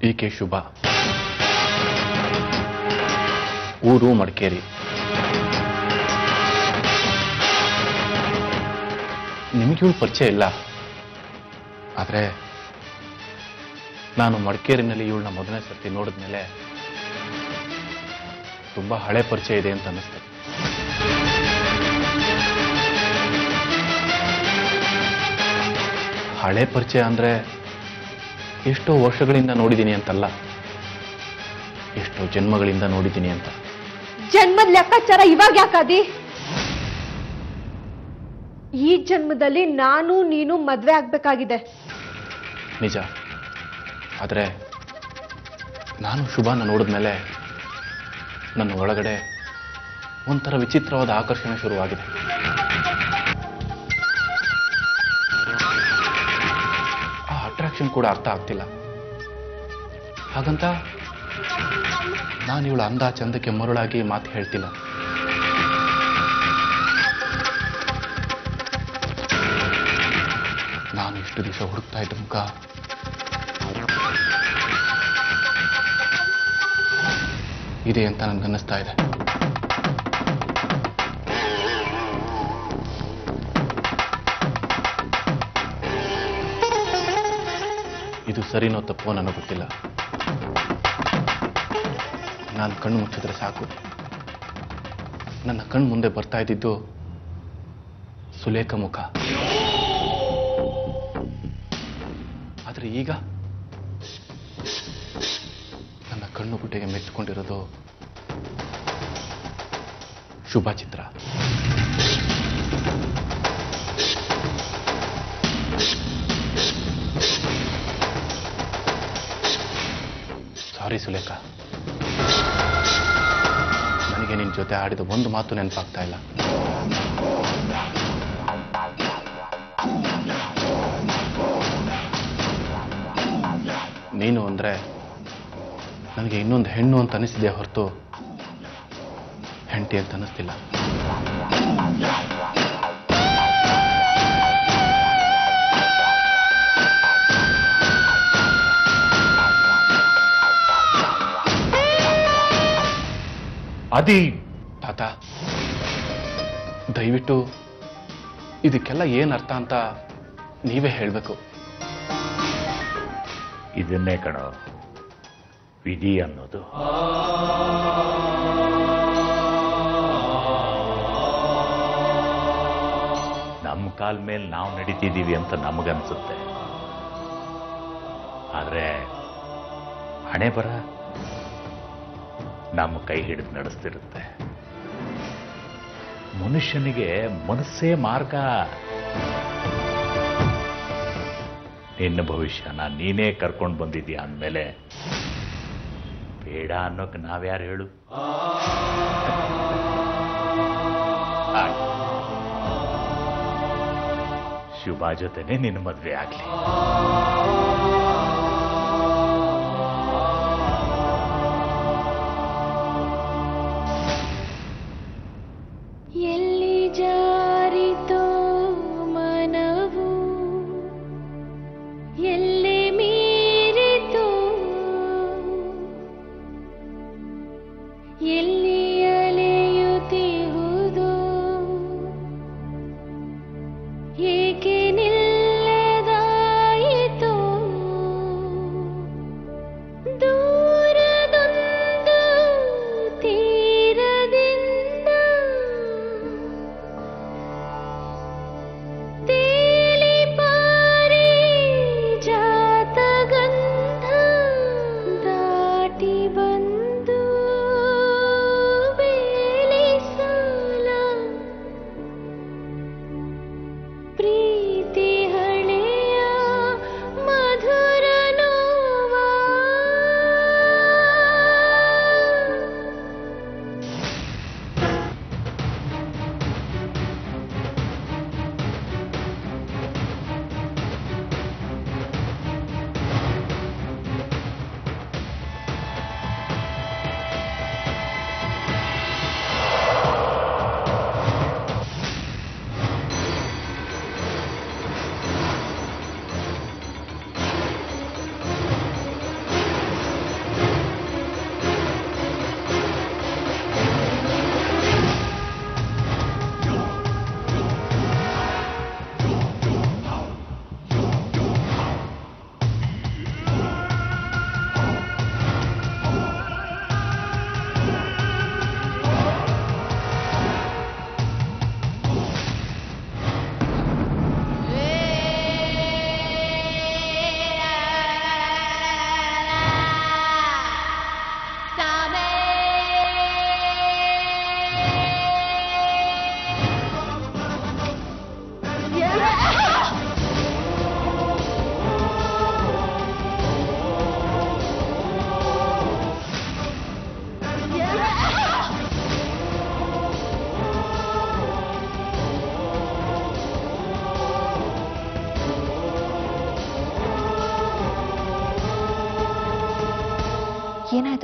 ಈಕೆ ಶುಭ, ಊರು ಮಡಿಕೇರಿ. ನಿಮಗಿವಳು ಪರಿಚಯ ಇಲ್ಲ, ಆದರೆ ನಾನು ಮಡಿಕೇರಿನಲ್ಲಿ ಇವಳನ್ನ ಮೊದಲನೇ ಸರ್ತಿ ನೋಡಿದ್ಮೇಲೆ ತುಂಬಾ ಹಳೆ ಪರಿಚಯ ಇದೆ ಅಂತ ಅನ್ನಿಸ್ತು. ಹಳೆ ಪರಿಚಯ ಅಂದ್ರೆ ಎಷ್ಟೋ ವರ್ಷಗಳಿಂದ ನೋಡಿದ್ದೀನಿ ಅಂತಲ್ಲ, ಎಷ್ಟೋ ಜನ್ಮಗಳಿಂದ ನೋಡಿದ್ದೀನಿ ಅಂತ. ಜನ್ಮದ ಲೆಕ್ಕಾಚಾರ ಇವಾಗ ಯಾಕಾದಿ? ಈ ಜನ್ಮದಲ್ಲಿ ನಾನು ನೀನು ಮದ್ವೆ ಆಗ್ಬೇಕಾಗಿದೆ. ನಿಜ, ಆದ್ರೆ ನಾನು ಶುಭಾನ ನೋಡಿದ್ಮೇಲೆ ನನ್ನ ಒಳಗಡೆ ಒಂಥರ ವಿಚಿತ್ರವಾದ ಆಕರ್ಷಣೆ ಶುರುವಾಗಿದೆ. ಆ ಅಟ್ರಾಕ್ಷನ್ ಕೂಡ ಅರ್ಥ ಆಗ್ತಿಲ್ಲ. ಹಾಗಂತ ನಾನು ಇವಳ ಅಂದ ಚಂದಕ್ಕೆ ಮರುಳಾಗಿ ಮಾತು ಹೇಳ್ತಿಲ್ಲ. ನಾನು ಇಷ್ಟು ದಿವಸ ಹುಡುಕ್ತಾ ಇದ್ದ ಮುಖ ಇದೆ ಅಂತ ನನ್ಗನ್ನಿಸ್ತಾ ಇದೆ. ಇದು ಸರಿನೋ ತಪ್ಪೋ ನನಗೆ ಗೊತ್ತಿಲ್ಲ. ನಾನು ಕಣ್ಣು ಮುಚ್ಚಿದ್ರೆ ಸಾಕು, ನನ್ನ ಕಣ್ಣು ಮುಂದೆ ಬರ್ತಾ ಇದ್ದಿದ್ದು ಸುಲೇಖ ಮುಖ. ಆದ್ರೆ ಈಗ ನನ್ನ ಕಣ್ಣು ಗುಡ್ಡೆಗೆ ಮೆಚ್ಚಿಕೊಂಡಿರೋದು ಶುಭ ಚಿತ್ರ. ಸಾರಿ ಸುಲೇಖ, ನನಗೆ ನಿನ್ನ ಜೊತೆ ಆಡಿದ ಒಂದು ಮಾತು ನೆನಪಾಗ್ತಾ ಇಲ್ಲ. ನೀನು ಅಂದ್ರೆ ನನಗೆ ಇನ್ನೊಂದು ಹೆಣ್ಣು ಅಂತ ಅನಿಸಿದೆ ಹೊರತು ಹೆಂಡತಿ ಅಂತ ಅನಿಸ್ತಿಲ್ಲ. ಅದಿ ತಾತ, ದಯವಿಟ್ಟು ಇದಕ್ಕೆಲ್ಲ ಏನ್ ಅರ್ಥ ಅಂತ ನೀವೇ ಹೇಳ್ಬೇಕು. ಇದನ್ನೇ ಕಣೋ ವಿಧಿ ಅನ್ನೋದು. ನಮ್ಮ ಕಾಲ ಮೇಲೆ ನಾವು ನಡೀತಿದ್ದೀವಿ ಅಂತ ನಮಗನ್ಸುತ್ತೆ, ಆದ್ರೆ ಹಣೆ ಬರ ನಮ್ಮ ಕೈ ಹಿಡಿದು ನಡೆಸ್ತಿರುತ್ತೆ. ಮನುಷ್ಯನಿಗೆ ಮನಸ್ಸೇ ಮಾರ್ಗ. ನಿನ್ನ ಭವಿಷ್ಯನ ನೀನೇ ಕರ್ಕೊಂಡು ಬಂದಿದ್ದೀಯ ಅಂದಮೇಲೆ ಬೇಡ ಅನ್ನೋಕೆ ನಾವ್ಯಾರು ಹೇಳು? ಶುಭ ಜೊತೆನೆ ನಿನ್ನ ಮದುವೆ ಆಗ್ಲಿ. ಎಲ್ಲಿ ಜಾರಿತೋ ಮನವು, ಎಲ್ಲಿ ಮೀರಿತೋ, ಎಲ್ಲಿ ಅಲೆಯುತ್ತಿಹುದೋ, ಏಕೆ ನಿಲ್ಲದಾಯಿತೋ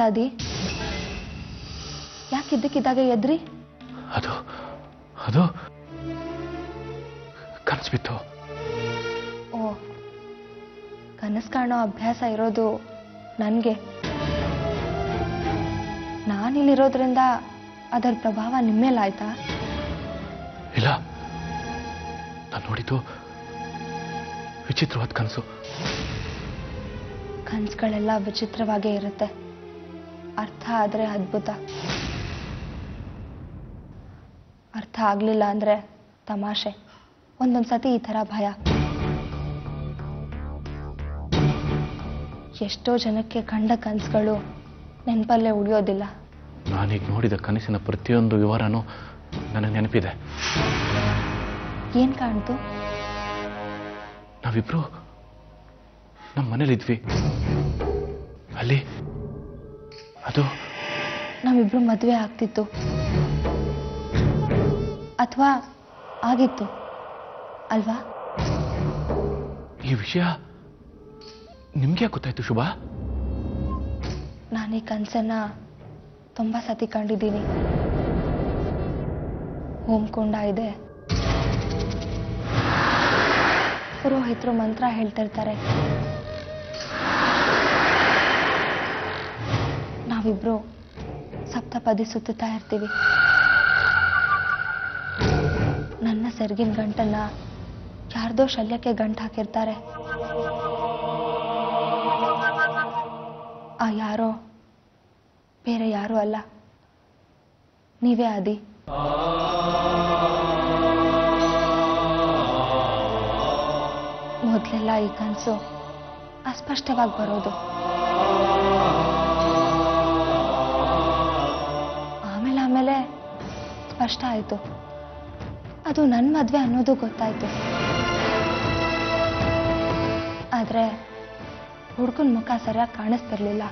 ಆದಿ? ಯಾಕೆ ಇದ್ದಕ್ಕಿದ್ದಾಗೆ ಎದ್ರಿ? ಅದು ಅದು ಕನಸು ಬಿತ್ತು. ಓ, ಕನಸು ಕಾಣೋ ಅಭ್ಯಾಸ ಇರೋದು ನನಗೆ. ನಾನಿಲ್ಲಿರೋದ್ರಿಂದ ಅದರ ಪ್ರಭಾವ ನಿಮ್ಮೇಲಾಯ್ತಾ? ಇಲ್ಲ, ನಾನು ನೋಡಿದ್ದು ವಿಚಿತ್ರವಾದ ಕನಸು. ಕನಸುಗಳೆಲ್ಲ ವಿಚಿತ್ರವಾಗೇ ಇರುತ್ತೆ, ಅರ್ಥ ಆದರೆ ಅದ್ಭುತ, ಅರ್ಥ ಆಗಲಿಲ್ಲ ಅಂದರೆ ತಮಾಷೆ. ಒಂದೊಂದ್ಸತಿ ಈ ಥರ ಭಯ. ಎಷ್ಟೋ ಜನಕ್ಕೆ ಕಂಡ ಕನಸುಗಳು ನೆನಪಲ್ಲೇ ಉಳಿಯೋದಿಲ್ಲ. ನಾನೀಗ ನೋಡಿದ ಕನಸಿನ ಪ್ರತಿಯೊಂದು ವಿವರನೂ ನನಗೆ ನೆನಪಿದೆ. ಏನ್ ಕಾಣ್ತು? ನಾವಿಬ್ರು ನಮ್ಮ ಮನೇಲಿದ್ವಿ. ಅಲ್ಲಿ ಅದು ನಾವಿಬ್ರು ಮದುವೆ ಆಗ್ತಿತ್ತು, ಅಥವಾ ಆಗಿತ್ತು ಅಲ್ವಾ? ಈ ವಿಷಯ ನಿಮ್ಗೆ ಗೊತ್ತಾಯ್ತು ಶುಭಾ? ನಾನು ಈ ಕನಸನ್ನ ತುಂಬ ಸತಿ ಕಂಡಿದ್ದೀನಿ. ಹೋಮಕುಂಡ ಇದೆ, ಪುರೋಹಿತರು ಮಂತ್ರ ಹೇಳ್ತಿರ್ತಾರೆ, ನಾವಿಬ್ರು ಸಪ್ತಪದಿ ಸುತ್ತುತ್ತಾ ಇರ್ತೀವಿ. ನನ್ನ ಸೆರಗಿನ ಗಂಟನ್ನ ಯಾರ್ದೋ ಶಲ್ಯಕ್ಕೆ ಗಂಟು ಹಾಕಿರ್ತಾರೆ. ಆ ಯಾರೋ ಬೇರೆ ಯಾರೂ ಅಲ್ಲ, ನೀವೇ ಆದಿ. ಮೊದಲೆಲ್ಲ ಈ ಕನಸು ಅಸ್ಪಷ್ಟವಾಗಿ ಬರೋದು, ಆಮೇಲೆ ಸ್ಪಷ್ಟ ಆಯಿತು. ಅದು ನನ್ನ ಮದುವೆ ಅನ್ನೋದು ಗೊತ್ತಾಯ್ತು. ಆದರೆ ಹುಡುಗನ ಮುಖ ಸರಿಯಾಗಿ ಕಾಣಿಸ್ತಿರ್ಲಿಲ್ಲ.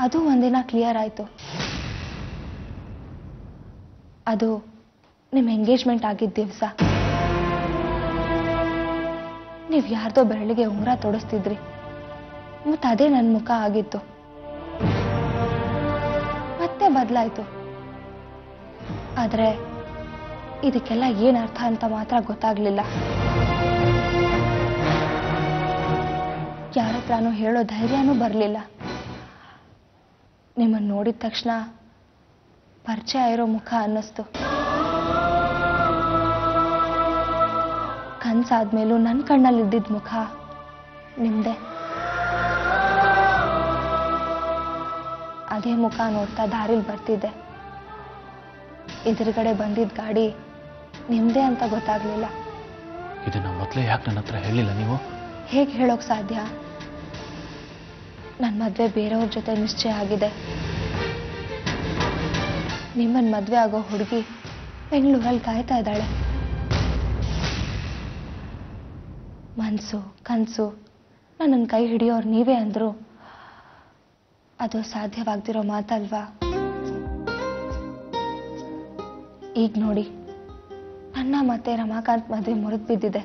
ಅದು ಒಂದಿನ ಕ್ಲಿಯರ್ ಆಯಿತು. ಅದು ನಿಮ್ಮ ಎಂಗೇಜ್ಮೆಂಟ್ ಆಗಿದ್ದ ದಿವಸ. ನೀವು ಯಾರ್ದೋ ಬೆರಳಿಗೆ ಉಂಗುರ ತೊಡಿಸ್ತಿದ್ರಿ, ಮತ್ತು ಅದೇ ನನ್ನ ಮುಖ ಆಗಿತ್ತು. ಮತ್ತೆ ಬದಲಾಯಿತು. ಆದರೆ ಇದಕ್ಕೆಲ್ಲ ಏನು ಅರ್ಥ ಅಂತ ಮಾತ್ರ ಗೊತ್ತಾಗ್ಲಿಲ್ಲ. ಯಾರ ಹತ್ರನೂ ಹೇಳೋ ಧೈರ್ಯನೂ ಬರಲಿಲ್ಲ. ನಿಮ್ಮನ್ನು ನೋಡಿದ ತಕ್ಷಣ ಪರಿಚಯ ಇರೋ ಮುಖ ಅನ್ನಿಸ್ತು. ಕನಸಾದ್ಮೇಲೂ ನನ್ನ ಕಣ್ಣಲ್ಲಿದ್ದಿದ್ದ ಮುಖ ನಿಮ್ದೆ. ಅದೇ ಮುಖ ನೋಡ್ತಾ ದಾರಿಲಿ ಬರ್ತಿದ್ದೆ. ಎದುರುಗಡೆ ಬಂದಿದ್ದ ಗಾಡಿ ನಿಮ್ದೇ ಅಂತ ಗೊತ್ತಾಗ್ಲಿಲ್ಲ. ಇದನ್ನ ಮೊದಲೇ ಯಾಕೆ ನನ್ನ ಹತ್ರ ಹೇಳಿಲ್ಲ ನೀವು? ಹೇಗೆ ಹೇಳೋಕ್ ಸಾಧ್ಯ? ನನ್ನ ಮದುವೆ ಬೇರೆಯವ್ರ ಜೊತೆ ನಿಶ್ಚಯ ಆಗಿದೆ. ನಿಮ್ಮನ್ನ ಮದುವೆ ಆಗೋ ಹುಡುಗಿ ಬೆಂಗಳೂರಲ್ಲಿ ಕಾಯ್ತಾ ಇದ್ದಾಳೆ. ಮನ್ಸು ಕನಸು ನನ್ನನ್ನು ಕೈ ಹಿಡಿಯೋರು ನೀವೇ ಅಂದ್ರು ಅದು ಸಾಧ್ಯವಾಗ್ದಿರೋ ಮಾತಲ್ವಾ? ಈಗ ನೋಡಿ, ನನ್ನ ಮತ್ತೆ ರಮಾಕಾಂತ್ ಮದುವೆ ಮುರಿದು ಬಿದ್ದಿದೆ.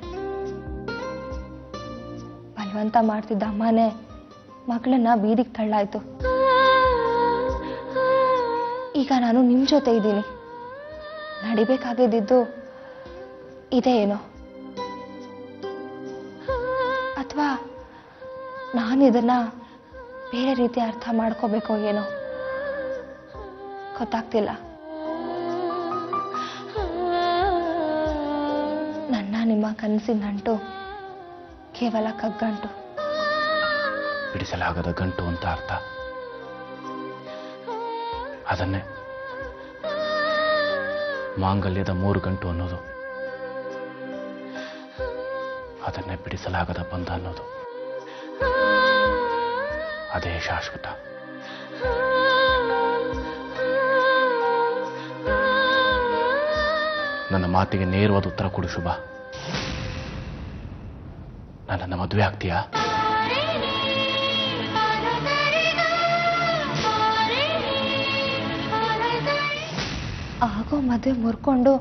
ಬಲವಂತ ಮಾಡ್ತಿದ್ದ ಅಮ್ಮನೇ ಮಗಳನ್ನ ಬೀದಿಗೆ ತಳ್ಳಾಯ್ತು. ಈಗ ನಾನು ನಿಮ್ಮ ಜೊತೆ ಇದ್ದೀನಿ. ನಡಿಬೇಕಾಗಿದ್ದು ಇದೇ ಏನೋ, ಅಥವಾ ನಾನು ಇದನ್ನ ಬೇರೆ ರೀತಿ ಅರ್ಥ ಮಾಡ್ಕೋಬೇಕೋ ಏನೋ ಗೊತ್ತಾಗ್ತಿಲ್ಲ. ನನ್ನ ನಿಮ್ಮ ಕನಸಿನ ನಂಟು ಕೇವಲ ಕಗ್ಗಂಟು, ಬಿಡಿಸಲಾಗದ ಗಂಟು ಅಂತ ಅರ್ಥ. ಅದನ್ನೇ ಮಾಂಗಲ್ಯದ 3 ಗಂಟು ಅನ್ನೋದು. ಅದನ್ನೇ ಬಿಡಿಸಲಾಗದ ಬಂಧ ಅನ್ನೋದು. ಅದೇ ಶಾಶ್ವತ. ನನ್ನ ಮಾತಿಗೆ ನೇರವಾದ ಉತ್ತರ ಕೊಡು ಶುಭ. ನನ್ನನ್ನು ಮದುವೆ ಆಗ್ತೀಯಾ? ಆಗೋ ಮದುವೆ ಮುರ್ಕೊಂಡು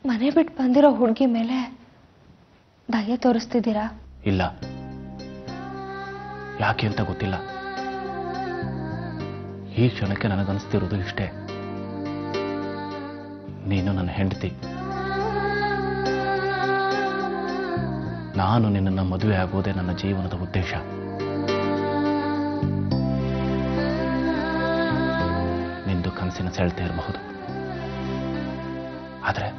ಮನೆ ಬಿಟ್ಟು ಬಂದಿರೋ ಹುಡುಗಿ ಮೇಲೆ ದಯೆ ತೋರಿಸ್ತಿದ್ದೀರಾ? ಇಲ್ಲ, ಯಾಕೆ ಅಂತ ಗೊತ್ತಿಲ್ಲ. ಈ ಕ್ಷಣಕ್ಕೆ ನನಗನ್ನಿಸ್ತಿರೋದು ಇಷ್ಟೇ, ನೀನು ನನ್ನ ಹೆಂಡತಿ, ನಾನು ನಿನ್ನನ್ನು ಮದುವೆ ಆಗೋದೇ ನನ್ನ ಜೀವನದ ಉದ್ದೇಶ. ನಿಂದು ಕನಸಿನ ಸೆಳ್ತಾ ಇರಬಹುದು, ಆದರೆ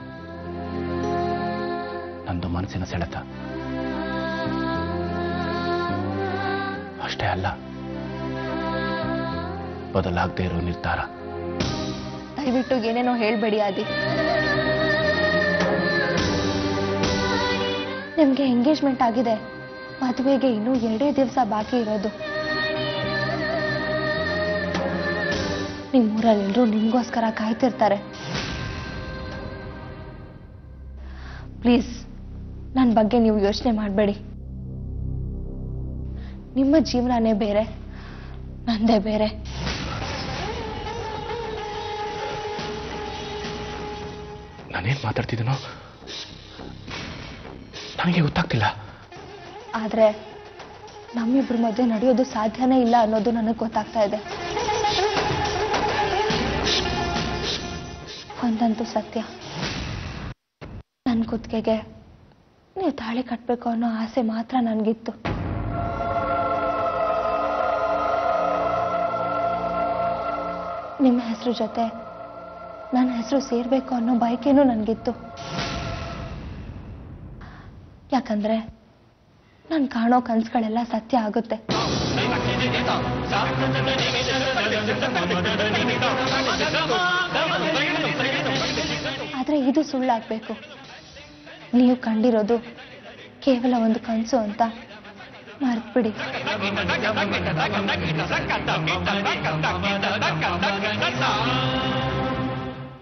ನಂದು ಮನಸ್ಸಿನ ಸೆಳೆತ. ಅಷ್ಟೇ ಅಲ್ಲ, ಬದಲಾಗದೇ ಇರೋ ನಿರ್ಧಾರ. ದಯವಿಟ್ಟು ಏನೇನೋ ಹೇಳ್ಬೇಡಿ ಆದಿ. ನಿಮ್ಗೆ ಎಂಗೇಜ್ಮೆಂಟ್ ಆಗಿದೆ, ಮದುವೆಗೆ ಇನ್ನೂ 2 ದಿವಸ ಬಾಕಿ ಇರೋದು. ನಿಮ್ಮೂರಲ್ಲೆಲ್ಲರೂ ನಿಮ್ಗೋಸ್ಕರ ಕಾಯ್ತಿರ್ತಾರೆ. ಪ್ಲೀಸ್ ನನ್ನ ಬಗ್ಗೆ ನೀವು ಯೋಚನೆ ಮಾಡಬೇಡಿ. ನಿಮ್ಮ ಜೀವನನೇ ಬೇರೆ, ನಂದೇ ಬೇರೆ. ನಾನೇನ್ ಮಾತಾಡ್ತಿದ್ದೀನೋ ನನಗೆ ಗೊತ್ತಾಗ್ತಿಲ್ಲ. ಆದ್ರೆ ನಮ್ಮಿಬ್ರ ಮಧ್ಯೆ ನಡೆಯೋದು ಸಾಧ್ಯನೇ ಇಲ್ಲ ಅನ್ನೋದು ನನಗೆ ಗೊತ್ತಾಗ್ತಾ ಇದೆ. ಒಂದಂತೂ ಸತ್ಯ, ನನ್ನ ಕುತ್ತಿಗೆಗೆ ನೀವು ತಾಳಿ ಕಟ್ಟಬೇಕು ಅನ್ನೋ ಆಸೆ ಮಾತ್ರ ನನಗಿತ್ತು. ನಿಮ್ಮ ಹೆಸರು ಜೊತೆ ನನ್ನ ಹೆಸರು ಸೇರ್ಬೇಕು ಅನ್ನೋ ಬಯಕೆನೂ ನನಗಿತ್ತು. ಯಾಕಂದ್ರೆ ನಾನು ಕಾಣೋ ಕನಸುಗಳೆಲ್ಲ ಸತ್ಯ ಆಗುತ್ತೆ. ಆದ್ರೆ ಇದು ಸುಳ್ಳಾಗಬೇಕು. ನೀವು ಕಂಡಿರೋದು ಕೇವಲ ಒಂದು ಕನಸು ಅಂತ ಮರ್ತ್ಬಿಡಿ.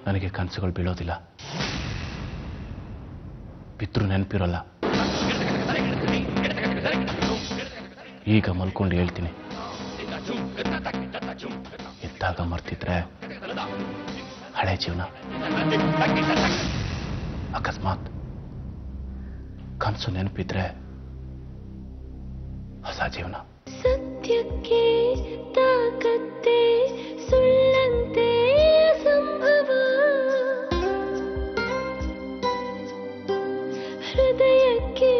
ನನಗೆ ಕನಸುಗಳು ಬೀಳೋದಿಲ್ಲ, ಬಿತ್ತರೂ ನೆನಪಿರೋಲ್ಲ. ಈಗ ಮಲ್ಕೊಂಡು ಹೇಳ್ತೀನಿ, ಎದ್ದಾಗ ಮರ್ತಿದ್ರೆ ಹಳೆ ಜೀವನ, ಅಕಸ್ಮಾತ್ ಕನಸು ನೆನಪಿದ್ರೆ ಹೊಸ ಜೀವನ. ಸತ್ಯಕ್ಕೆ ತಾಕತ್ತೆ ಸುಳ್ಳಂತೆ ಸಂಭವ, ಹೃದಯಕ್ಕೆ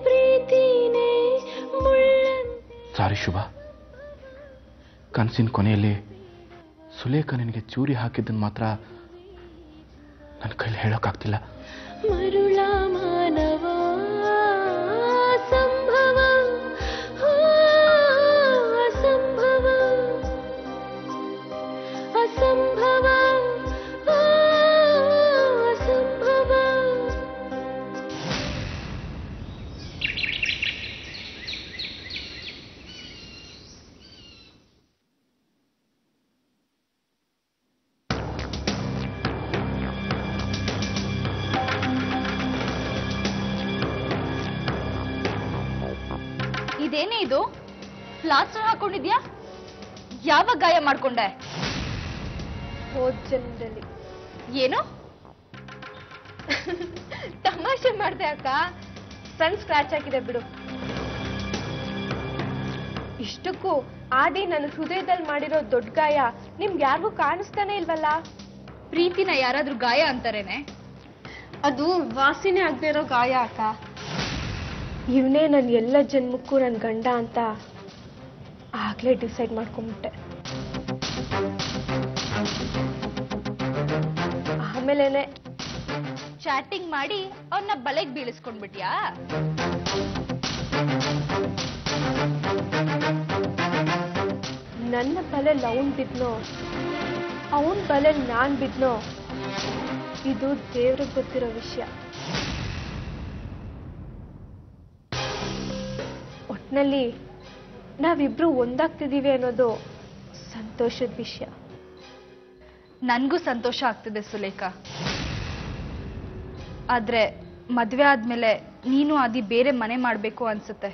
ಪ್ರೀತಿನೇ ಮುಳ್ಳಂತೆ. ಸಾರಿ ಶುಭ, ಕನಸಿನ ಕೊನೆಯಲ್ಲಿ ಸುಲೇಖ ನಿನಗೆ ಚೂರಿ ಹಾಕಿದ್ದನ್ನು ಮಾತ್ರ ನನ್ನ ಕೈಲಿ ಹೇಳೋಕ್ಕಾಗ್ತಿಲ್ಲ. ಮರುಳ ಮಾನವ ಸಂಭವ, ಅಸಂಭವ ಅಸಂಭವ ಅಸಂಭವ. ಇದೇನೇ ಇದು? ಪ್ಲಾಸ್ಟರ್ ಹಾಕೊಂಡಿದ್ಯಾ? ಯಾವಾಗ ಗಾಯ ಮಾಡ್ಕೊಂಡೆ? ಹೋದ ಜನ್ಮದಲ್ಲಿ. ಏನು? ತಮಾಷೆ ಮಾಡ್ದೆ ಅಕ್ಕ, ಸಣ್ಣ ಸ್ಕ್ರಾಚ್ ಆಗಿದೆ ಬಿಡು. ಇಷ್ಟಕ್ಕೂ ಆದಿ ನನ್ನ ಹೃದಯದಲ್ಲಿ ಮಾಡಿರೋ ದೊಡ್ಡ ಗಾಯ ನಿಮ್ಗೆ ಯಾರಿಗೂ ಕಾಣಿಸ್ತಾನೆ ಇಲ್ವಲ್ಲ? ಪ್ರೀತಿನ ಯಾರಾದ್ರೂ ಗಾಯ ಅಂತಾರೇನೆ? ಅದು ವಾಸಿನೇ ಆಗದೆ ಇರೋ ಗಾಯ ಅಕ್ಕ. ಇವನೇ ನನ್ನ ಎಲ್ಲ ಜನ್ಮಕ್ಕೂ ನನ್ನ ಗಂಡ ಅಂತ ಆಗ್ಲೇ ಡಿಸೈಡ್ ಮಾಡ್ಕೊಂಡ್ಬಿಟ್ಟೆ. ಆಮೇಲೇನೆ ಚಾಟಿಂಗ್ ಮಾಡಿ ಅವನ್ನ ಬಲೆಗೆ ಬೀಳಿಸ್ಕೊಂಡ್ಬಿಟ್ಯಾ? ನನ್ನ ಬಲೆಲ್ ಅವನ್ ಬಿದ್ನೋ ಅವನ್ ಬಲೆಲ್ ನಾನ್ ಬಿದ್ನೋ ಇದು ದೇವ್ರಿಗೆ ಗೊತ್ತಿರೋ ವಿಷಯ. ಒಟ್ನಲ್ಲಿ ನಾವಿಬ್ರು ಒಂದಾಗ್ತಿದೀವಿ ಅನ್ನೋದು ಸಂತೋಷದ ವಿಷಯ. ನನ್ಗೂ ಸಂತೋಷ ಆಗ್ತಿದೆ ಸುಲೇಖ. ಆದ್ರೆ ಮದ್ವೆ ಆದ್ಮೇಲೆ ನೀನು ಆದಿ ಬೇರೆ ಮನೆ ಮಾಡ್ಬೇಕು ಅನ್ಸುತ್ತೆ.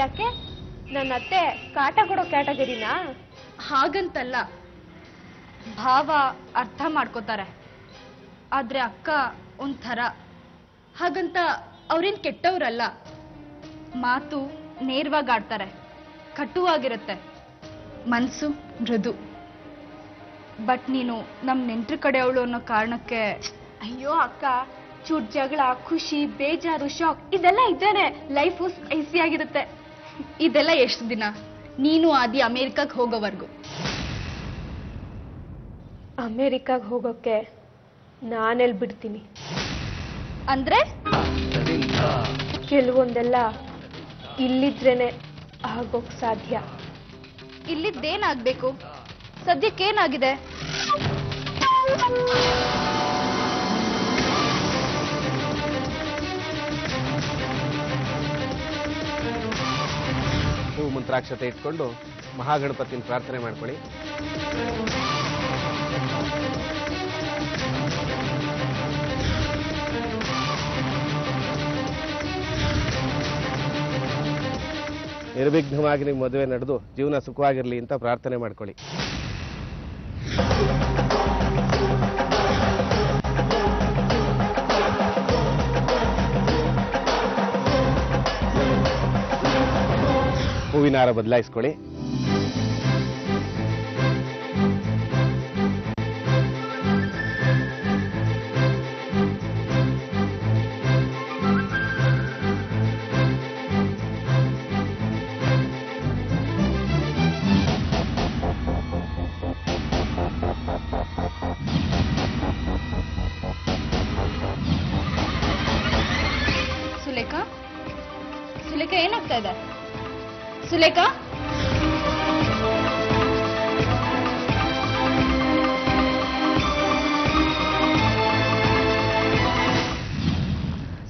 ಯಾಕೆ? ನನ್ನ ಅತ್ತೆ ಕಾಟ ಕೊಡೋ ಕ್ಯಾಟಗರಿನಾ? ಹಾಗಂತಲ್ಲ, ಭಾವ ಅರ್ಥ ಮಾಡ್ಕೋತಾರೆ. ಆದ್ರೆ ಅಕ್ಕ ಒಂಥರ. ಹಾಗಂತ ಅವ್ರೇನ್ ಕೆಟ್ಟವ್ರಲ್ಲ. ಮಾತು ನೇರವಾಗಿ ಆಡ್ತಾರೆ, ಕಟುವಾಗಿರುತ್ತೆ. ಮನಸ್ಸು ಮೃದು. ಬಟ್ ನೀನು ನಮ್ಮ ನೆಂಟ್ರ ಕಡೆಯವಳು ಅನ್ನೋ ಕಾರಣಕ್ಕೆ. ಅಯ್ಯೋ ಅಕ್ಕ, ಚೂಟ್ ಜಗಳ, ಖುಷಿ, ಬೇಜಾರು, ಶಾಕ್ ಇದೆಲ್ಲ ಇದ್ದೇನೆ ಲೈಫು ಸ್ಪೈಸಿ ಆಗಿರುತ್ತೆ. ಇದೆಲ್ಲ ಎಷ್ಟು ದಿನ? ನೀನು ಆದಿ ಅಮೇರಿಕಾಗೆ ಹೋಗೋವರೆಗೂ. ಅಮೇರಿಕಾಗೆ ಹೋಗೋಕೆ ನಾನೆಲ್ಲಿ ಬಿಡ್ತೀನಿ? ಅಂದ್ರೆ ಕೆಲವೊಂದೆಲ್ಲ ಇಲ್ಲಿದ್ರೇನೆ ಆಗೋಕ್ ಸಾಧ್ಯ. ಇಲ್ಲಿದ್ದೇನಾಗ್ಬೇಕು? ಸದ್ಯಕ್ಕೇನಾಗಿದೆ? ಹೂ ಮಂತ್ರಾಕ್ಷತೆ ಇಟ್ಕೊಂಡು ಮಹಾಗಣಪತಿನ ಪ್ರಾರ್ಥನೆ ಮಾಡ್ಕೊಳ್ಳಿ. ನಿರ್ವಿಘ್ನವಾಗಿ ನಿಮ್ಮ ಮದುವೆ ನಡೆದು ಜೀವನ ಸುಖವಾಗಿರಲಿ ಅಂತ ಪ್ರಾರ್ಥನೆ ಮಾಡ್ಕೊಳ್ಳಿ. ಹೂವಿನ ಹಾರ ಬದಲಾಯಿಸ್ಕೊಳ್ಳಿ. ಸುಲೇಖಾ, ಸುಲೇಖಾ ಏನಾಗ್ತಾ ಇದೆ? ಸುಲೇಖಾ,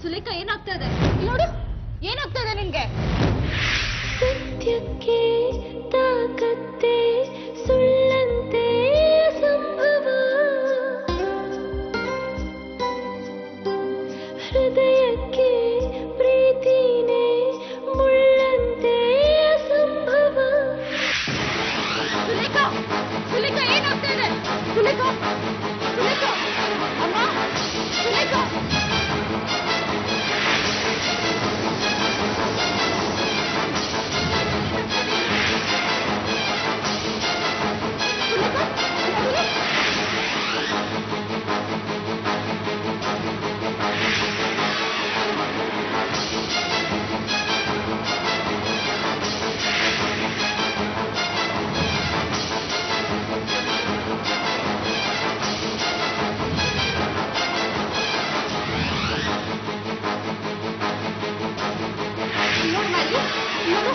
ಸುಲೇಖಾ ಏನಾಗ್ತಾ ಇದೆ? ನೋಡು, ಏನಾಗ್ತಾ ಇದೆ ನಿನ್ಗೆ? ಸತ್ಯಕ್ಕೆ ತಾಕತ್ತೆ ಸುಳ್ಳಂತೆ ಸಂಭವ, ಹೃದಯಕ್ಕೆ ಪ್ರೀತಿನೇ ಮುಳ್ಳಂತೆ ಸಂಭವ. ಸುಲೇಖಾ, ಸುಲೇಖಾ ಏನಾಗ್ತಾ ಇದೆ? ಸುಲೇಖಾ, ಸುಲೇಖಾ, ಅಮ್ಮ, ಸುಲೇಖಾ. ನೋಡು,